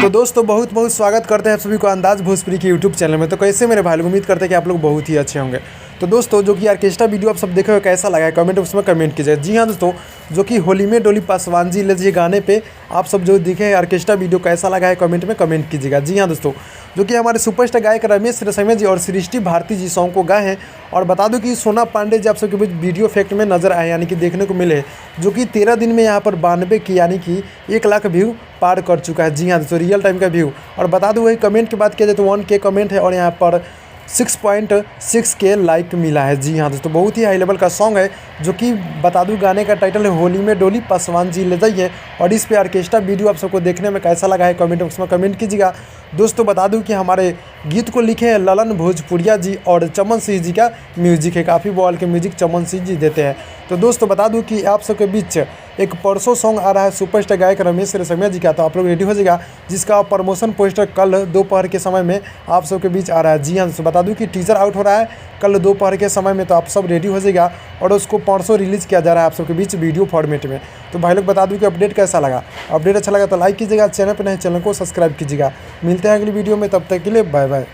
तो दोस्तों बहुत बहुत स्वागत करते हैं आप सभी को अंदाज भोजपुरी के यूट्यूब चैनल में। तो कैसे मेरे भाई लोग, उम्मीद करते हैं कि आप लोग बहुत ही अच्छे होंगे। तो दोस्तों जो कि ऑर्केस्ट्रा वीडियो आप सब देखे हो कैसा लगा है कमेंट बॉक्स में कमेंट कीजिए। जी हाँ दोस्तों, जो कि होली में डोली पासवान जी ले जी गाने पे आप सब जो दिखे हैं ऑर्केस्ट्रा वीडियो कैसा लगा है कमेंट में कमेंट कीजिएगा। जी हाँ दोस्तों, जो कि हमारे सुपरस्टार गायक रमेश रेशमिया जी और सृष्टि भारती जी सॉन्ग को गाए हैं। और बता दूं कि सोना पांडे जी आप सबके बीच वीडियो इफेक्ट में नजर आए, यानी कि देखने को मिले, जो कि 13 दिन में यहाँ पर 92 की यानी कि 1 लाख व्यू पार कर चुका है। जी हाँ दोस्तों, रियल टाइम का व्यू। और बता दूं वही कमेंट की बात किया जाए तो 1K कमेंट है और यहाँ पर 6.6K लाइक मिला है। जी हाँ दोस्तों, बहुत ही हाई लेवल का सॉन्ग है, जो कि बता दूं गाने का टाइटल है होली में डोली पासवान जी ले जाइए। और इस पे ऑर्केस्ट्रा वीडियो आप सबको देखने में कैसा लगा है कमेंट बॉक्स में कमेंट कीजिएगा। दोस्तों बता दूं कि हमारे गीत को लिखे हैं ललन भोजपुरिया जी और चमन सिंह जी का म्यूजिक है। काफ़ी बॉल के म्यूजिक चमन सिंह जी देते हैं। तो दोस्तों बता दूं कि आप सबके बीच एक परसों सॉन्ग आ रहा है सुपरस्टार गायक रमेश रेशमिया जी का, तो आप लोग रेडी हो जाएगा, जिसका प्रमोशन पोस्टर कल दोपहर के समय में आप सबके बीच आ रहा है। जी हाँ दोस्तों, बता दूं कि टीजर आउट हो रहा है कल दोपहर के समय में, तो आप सब रेडी हो जाएगा और उसको परसों रिलीज़ किया जा रहा है आप सबके बीच वीडियो फॉर्मेट में। तो भाई लोग बता दूं कि अपडेट कैसा लगा, अपडेट अच्छा लगा तो लाइक कीजिएगा, चैनल पर नहीं चैनल को सब्सक्राइब कीजिएगा। मिलते हैं अगली वीडियो में, तब तक के लिए बाय बाय।